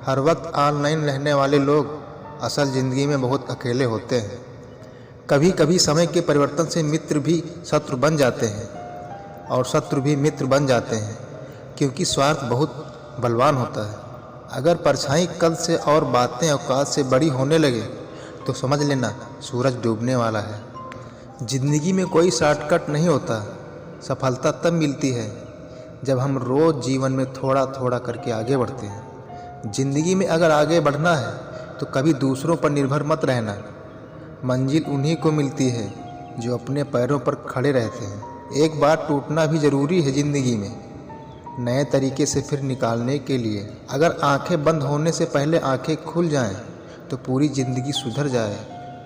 हर वक्त ऑनलाइन रहने वाले लोग असल ज़िंदगी में बहुत अकेले होते हैं। कभी कभी समय के परिवर्तन से मित्र भी शत्रु बन जाते हैं और शत्रु भी मित्र बन जाते हैं, क्योंकि स्वार्थ बहुत बलवान होता है। अगर परछाई कल से और बातें औकात से बड़ी होने लगे तो समझ लेना सूरज डूबने वाला है। ज़िंदगी में कोई शॉर्टकट नहीं होता। सफलता तब मिलती है जब हम रोज़ जीवन में थोड़ा थोड़ा करके आगे बढ़ते हैं। ज़िंदगी में अगर आगे बढ़ना है तो कभी दूसरों पर निर्भर मत रहना। मंजिल उन्हीं को मिलती है जो अपने पैरों पर खड़े रहते हैं। एक बार टूटना भी ज़रूरी है ज़िंदगी में, नए तरीके से फिर निकालने के लिए। अगर आंखें बंद होने से पहले आंखें खुल जाएं तो पूरी ज़िंदगी सुधर जाए।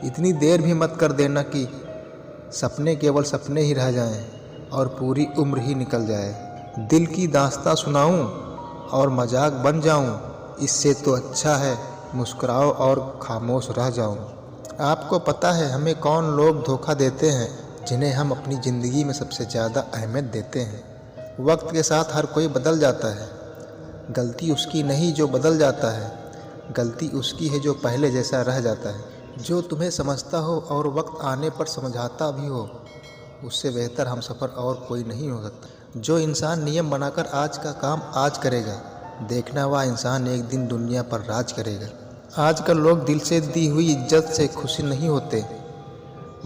इतनी देर भी मत कर देना कि सपने केवल सपने ही रह जाएं और पूरी उम्र ही निकल जाए। दिल की दास्तां सुनाऊं और मजाक बन जाऊं, इससे तो अच्छा है मुस्कुराओ और खामोश रह जाऊं। आपको पता है हमें कौन लोग धोखा देते हैं, जिन्हें हम अपनी ज़िंदगी में सबसे ज़्यादा अहमियत देते हैं। वक्त के साथ हर कोई बदल जाता है। गलती उसकी नहीं जो बदल जाता है, गलती उसकी है जो पहले जैसा रह जाता है। जो तुम्हें समझता हो और वक्त आने पर समझाता भी हो, उससे बेहतर हमसफ़र और कोई नहीं हो सकता। जो इंसान नियम बनाकर आज का काम आज करेगा, देखना वह इंसान एक दिन दुनिया पर राज करेगा। आजकल लोग दिल से दी हुई इज्जत से खुशी नहीं होते,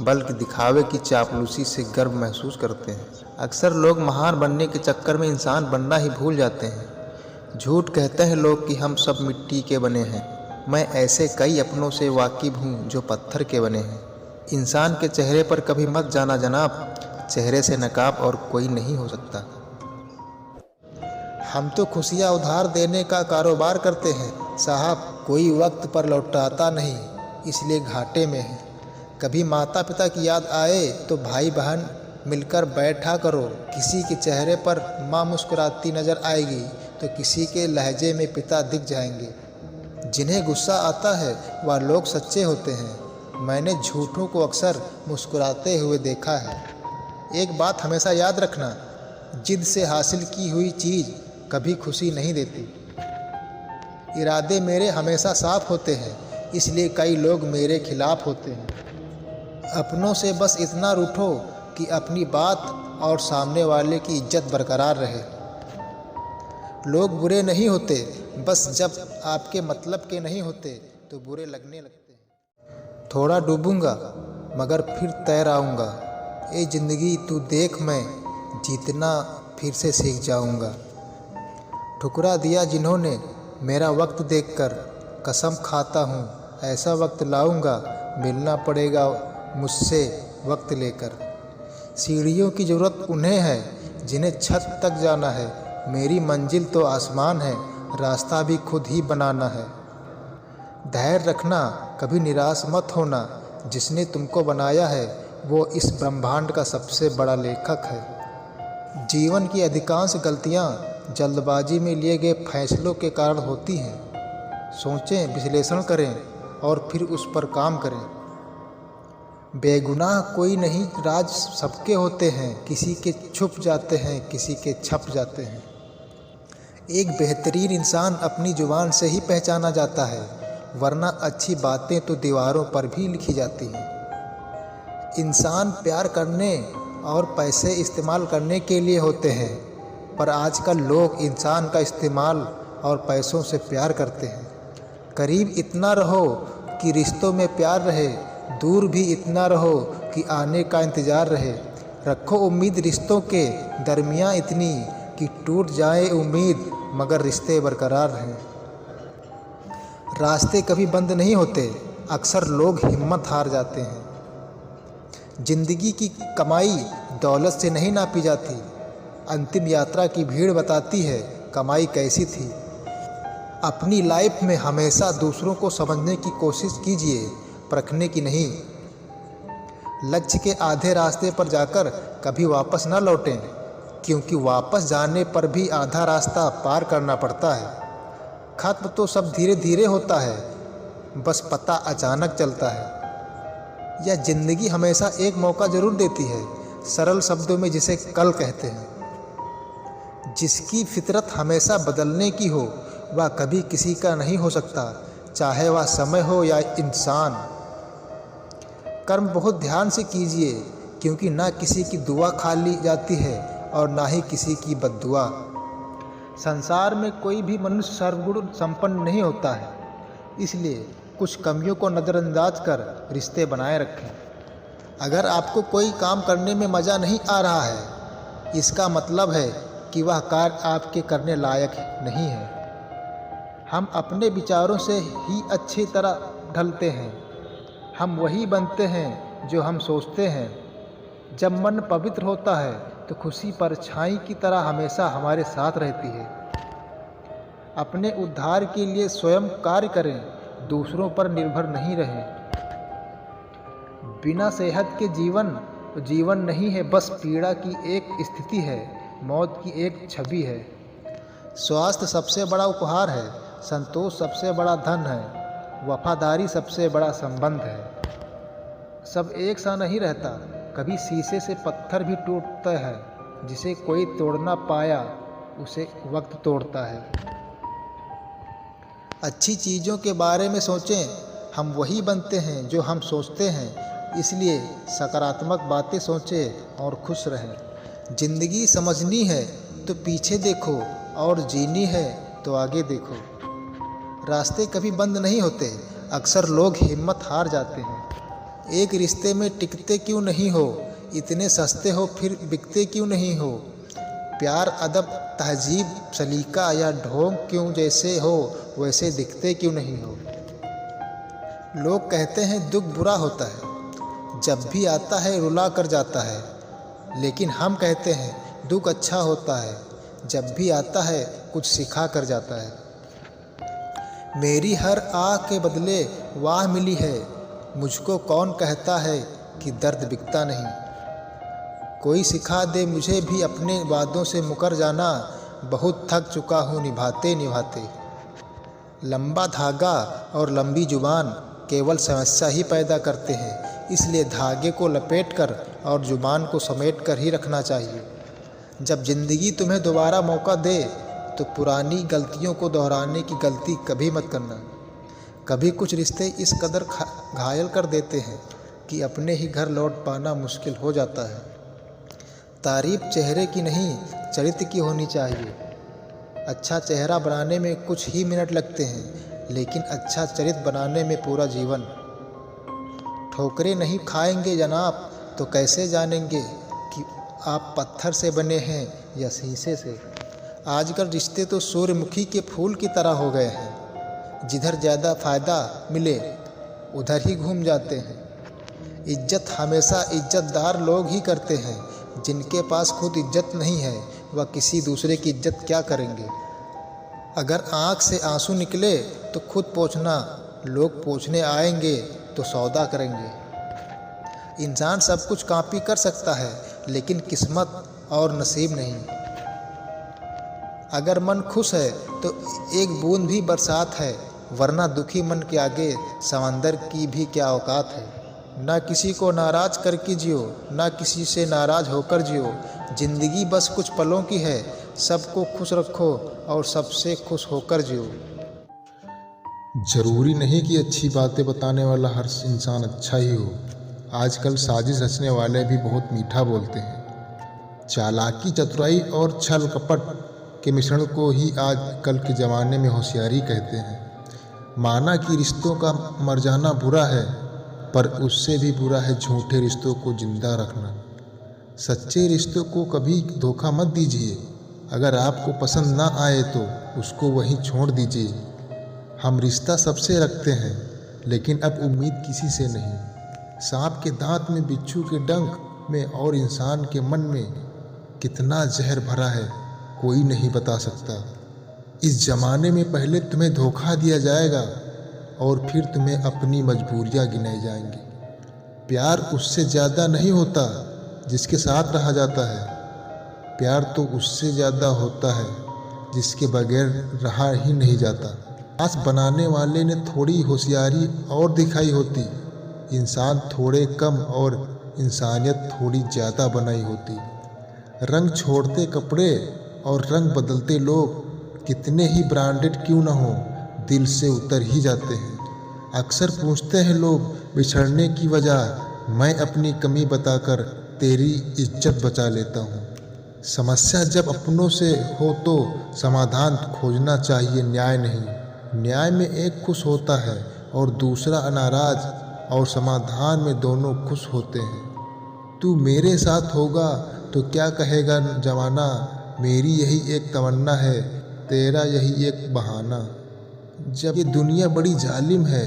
बल्कि दिखावे की चापलूसी से गर्व महसूस करते हैं। अक्सर लोग महान बनने के चक्कर में इंसान बनना ही भूल जाते हैं। झूठ कहते हैं लोग कि हम सब मिट्टी के बने हैं। मैं ऐसे कई अपनों से वाकिफ़ हूँ जो पत्थर के बने हैं। इंसान के चेहरे पर कभी मत जाना जनाब, चेहरे से नकाब और कोई नहीं हो सकता। हम तो खुशियाँ उधार देने का कारोबार करते हैं साहब, कोई वक्त पर लौटाता नहीं, इसलिए घाटे में है। कभी माता पिता की याद आए तो भाई बहन मिलकर बैठा करो। किसी के चेहरे पर माँ मुस्कुराती नज़र आएगी तो किसी के लहजे में पिता दिख जाएंगे। जिन्हें गुस्सा आता है वह लोग सच्चे होते हैं। मैंने झूठों को अक्सर मुस्कुराते हुए देखा है। एक बात हमेशा याद रखना, जिद से हासिल की हुई चीज़ कभी खुशी नहीं देती। इरादे मेरे हमेशा साफ होते हैं, इसलिए कई लोग मेरे खिलाफ होते हैं। अपनों से बस इतना रूठो कि अपनी बात और सामने वाले की इज्जत बरकरार रहे। लोग बुरे नहीं होते, बस जब आपके मतलब के नहीं होते तो बुरे लगने लगते हैं। थोड़ा डूबूंगा मगर फिर तैर आऊँगा। ए ज़िंदगी तू देख, मैं जीतना फिर से सीख जाऊँगा। ठुकरा दिया जिन्होंने मेरा वक्त देखकर, कसम खाता हूँ ऐसा वक्त लाऊँगा, मिलना पड़ेगा मुझसे वक्त लेकर। सीढ़ियों की ज़रूरत उन्हें है जिन्हें छत तक जाना है। मेरी मंजिल तो आसमान है, रास्ता भी खुद ही बनाना है। धैर्य रखना, कभी निराश मत होना। जिसने तुमको बनाया है वो इस ब्रह्मांड का सबसे बड़ा लेखक है। जीवन की अधिकांश गलतियाँ जल्दबाजी में लिए गए फैसलों के कारण होती हैं। सोचें, विश्लेषण करें और फिर उस पर काम करें। बेगुनाह कोई नहीं, राज सबके होते हैं। किसी के छुप जाते हैं, किसी के छप जाते हैं। एक बेहतरीन इंसान अपनी जुबान से ही पहचाना जाता है, वरना अच्छी बातें तो दीवारों पर भी लिखी जाती हैं। इंसान प्यार करने और पैसे इस्तेमाल करने के लिए होते हैं, पर आजकल लोग इंसान का इस्तेमाल और पैसों से प्यार करते हैं। करीब इतना रहो कि रिश्तों में प्यार रहे, दूर भी इतना रहो कि आने का इंतज़ार रहे। रखो उम्मीद रिश्तों के दरमियाँ इतनी कि टूट जाए उम्मीद मगर रिश्ते बरकरार रहें। रास्ते कभी बंद नहीं होते, अक्सर लोग हिम्मत हार जाते हैं। जिंदगी की कमाई दौलत से नहीं नापी जाती, अंतिम यात्रा की भीड़ बताती है कमाई कैसी थी। अपनी लाइफ में हमेशा दूसरों को समझने की कोशिश कीजिए, परखने की नहीं। लक्ष्य के आधे रास्ते पर जाकर कभी वापस न लौटें, क्योंकि वापस जाने पर भी आधा रास्ता पार करना पड़ता है। खत्म तो सब धीरे धीरे होता है, बस पता अचानक चलता है। यह ज़िंदगी हमेशा एक मौका ज़रूर देती है, सरल शब्दों में जिसे कल कहते हैं। जिसकी फितरत हमेशा बदलने की हो वह कभी किसी का नहीं हो सकता, चाहे वह समय हो या इंसान। कर्म बहुत ध्यान से कीजिए, क्योंकि ना किसी की दुआ खा ली जाती है और ना ही किसी की बद्दुआ। संसार में कोई भी मनुष्य सर्वगुण संपन्न नहीं होता है, इसलिए कुछ कमियों को नज़रअंदाज कर रिश्ते बनाए रखें। अगर आपको कोई काम करने में मज़ा नहीं आ रहा है, इसका मतलब है कि वह कार्य आपके करने लायक नहीं है। हम अपने विचारों से ही अच्छी तरह ढलते हैं। हम वही बनते हैं जो हम सोचते हैं। जब मन पवित्र होता है तो खुशी परछाई की तरह हमेशा हमारे साथ रहती है। अपने उद्धार के लिए स्वयं कार्य करें, दूसरों पर निर्भर नहीं रहें। बिना सेहत के जीवन नहीं है, बस पीड़ा की एक स्थिति है, मौत की एक छवि है। स्वास्थ्य सबसे बड़ा उपहार है, संतोष सबसे बड़ा धन है, वफादारी सबसे बड़ा संबंध है। सब एक सा नहीं रहता, कभी शीशे से पत्थर भी टूटता है। जिसे कोई तोड़ ना पाया उसे वक्त तोड़ता है। अच्छी चीज़ों के बारे में सोचें, हम वही बनते हैं जो हम सोचते हैं, इसलिए सकारात्मक बातें सोचें और खुश रहें। ज़िंदगी समझनी है तो पीछे देखो और जीनी है तो आगे देखो। रास्ते कभी बंद नहीं होते, अक्सर लोग हिम्मत हार जाते हैं। एक रिश्ते में टिकते क्यों नहीं हो, इतने सस्ते हो फिर बिकते क्यों नहीं हो। प्यार अदब तहजीब सलीका या ढोंग क्यों जैसे हो वैसे दिखते क्यों नहीं हो। लोग कहते हैं दुख बुरा होता है, जब भी आता है रुला कर जाता है, लेकिन हम कहते हैं दुख अच्छा होता है, जब भी आता है कुछ सिखा कर जाता है। मेरी हर आह के बदले वाह मिली है, मुझको कौन कहता है कि दर्द बिकता नहीं। कोई सिखा दे मुझे भी अपने वादों से मुकर जाना, बहुत थक चुका हूँ निभाते निभाते। लंबा धागा और लंबी जुबान केवल समस्या ही पैदा करते हैं, इसलिए धागे को लपेटकर और जुबान को समेटकर ही रखना चाहिए। जब ज़िंदगी तुम्हें दोबारा मौका दे तो पुरानी गलतियों को दोहराने की गलती कभी मत करना। कभी कुछ रिश्ते इस कदर घायल कर देते हैं कि अपने ही घर लौट पाना मुश्किल हो जाता है। तारीफ चेहरे की नहीं, चरित्र की होनी चाहिए। अच्छा चेहरा बनाने में कुछ ही मिनट लगते हैं, लेकिन अच्छा चरित्र बनाने में पूरा जीवन। ठोकरें नहीं खाएंगे जनाब तो कैसे जानेंगे कि आप पत्थर से बने हैं या शीशे से। आजकल रिश्ते तो सूर्यमुखी के फूल की तरह हो गए हैं, जिधर ज़्यादा फ़ायदा मिले उधर ही घूम जाते हैं। इज्जत हमेशा इज्जतदार लोग ही करते हैं, जिनके पास खुद इज्जत नहीं है वह किसी दूसरे की इज्जत क्या करेंगे। अगर आँख से आंसू निकले तो खुद पोंछना, लोग पोंछने आएंगे तो सौदा करेंगे। इंसान सब कुछ कॉपी कर सकता है, लेकिन किस्मत और नसीब नहीं। अगर मन खुश है तो एक बूंद भी बरसात है, वरना दुखी मन के आगे समंदर की भी क्या औकात है। ना किसी को नाराज़ करके जियो, ना किसी से नाराज़ होकर जियो। ज़िंदगी बस कुछ पलों की है, सबको खुश रखो और सबसे खुश होकर जियो। ज़रूरी नहीं कि अच्छी बातें बताने वाला हर इंसान अच्छा ही हो। आजकल साजिश रचने वाले भी बहुत मीठा बोलते हैं। चालाकी, चतुराई और छल कपट के मिश्रण को ही आजकल के ज़माने में होशियारी कहते हैं। माना कि रिश्तों का मर जाना बुरा है, पर उससे भी बुरा है झूठे रिश्तों को जिंदा रखना। सच्चे रिश्तों को कभी धोखा मत दीजिए। अगर आपको पसंद ना आए तो उसको वहीं छोड़ दीजिए। हम रिश्ता सबसे रखते हैं, लेकिन अब उम्मीद किसी से नहीं। सांप के दांत में, बिच्छू के डंक में और इंसान के मन में कितना जहर भरा है कोई नहीं बता सकता। इस ज़माने में पहले तुम्हें धोखा दिया जाएगा और फिर तुम्हें अपनी मजबूरियां गिनाई जाएंगी। प्यार उससे ज़्यादा नहीं होता जिसके साथ रहा जाता है। प्यार तो उससे ज़्यादा होता है जिसके बगैर रहा ही नहीं जाता। आस बनाने वाले ने थोड़ी होशियारी और दिखाई होती, इंसान थोड़े कम और इंसानियत थोड़ी ज़्यादा बनाई होती। रंग छोड़ते कपड़े और रंग बदलते लोग, कितने ही ब्रांडेड क्यों ना हो, दिल से उतर ही जाते हैं। अक्सर पूछते हैं लोग बिछड़ने की वजह, मैं अपनी कमी बताकर तेरी इज्जत बचा लेता हूँ। समस्या जब अपनों से हो तो समाधान खोजना चाहिए, न्याय नहीं। न्याय में एक खुश होता है और दूसरा नाराज, और समाधान में दोनों खुश होते हैं। तू मेरे साथ होगा तो क्या कहेगा जमाना, मेरी यही एक तमन्ना है, तेरा यही एक बहाना। जब ये दुनिया बड़ी जालिम है,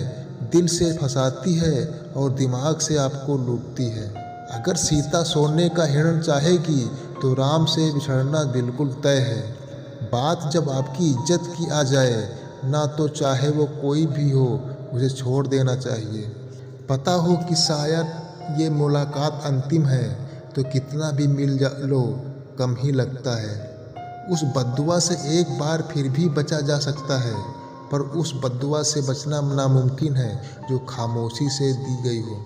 दिल से फंसाती है और दिमाग से आपको लूटती है। अगर सीता सोने का हिरण चाहेगी तो राम से बिछड़ना बिल्कुल तय है। बात जब आपकी इज्जत की आ जाए, ना तो चाहे वो कोई भी हो, उसे छोड़ देना चाहिए। पता हो कि शायद ये मुलाकात अंतिम है, तो कितना भी मिल लो कम ही लगता है। उस बद्दुआ से एक बार फिर भी बचा जा सकता है, पर उस बद्दुआ से बचना नामुमकिन है जो खामोशी से दी गई हो।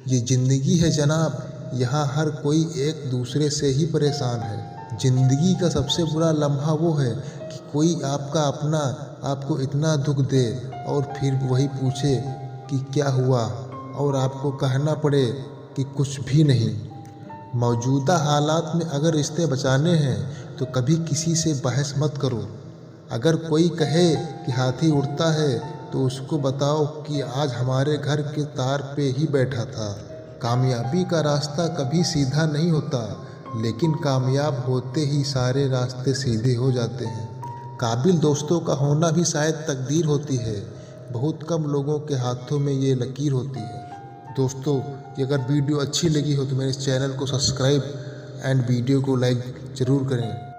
ये ज़िंदगी है जनाब, यहाँ हर कोई एक दूसरे से ही परेशान है। ज़िंदगी का सबसे बुरा लम्हा वो है कि कोई आपका अपना आपको इतना दुख दे और फिर वही पूछे कि क्या हुआ, और आपको कहना पड़े कि कुछ भी नहीं। मौजूदा हालात में अगर रिश्ते बचाने हैं तो कभी किसी से बहस मत करो। अगर कोई कहे कि हाथी उड़ता है तो उसको बताओ कि आज हमारे घर के तार पे ही बैठा था। कामयाबी का रास्ता कभी सीधा नहीं होता, लेकिन कामयाब होते ही सारे रास्ते सीधे हो जाते हैं। काबिल दोस्तों का होना भी शायद तकदीर होती है, बहुत कम लोगों के हाथों में ये लकीर होती है। दोस्तों, कि अगर वीडियो अच्छी लगी हो तो मेरे इस चैनल को सब्सक्राइब एंड वीडियो को लाइक ज़रूर करें।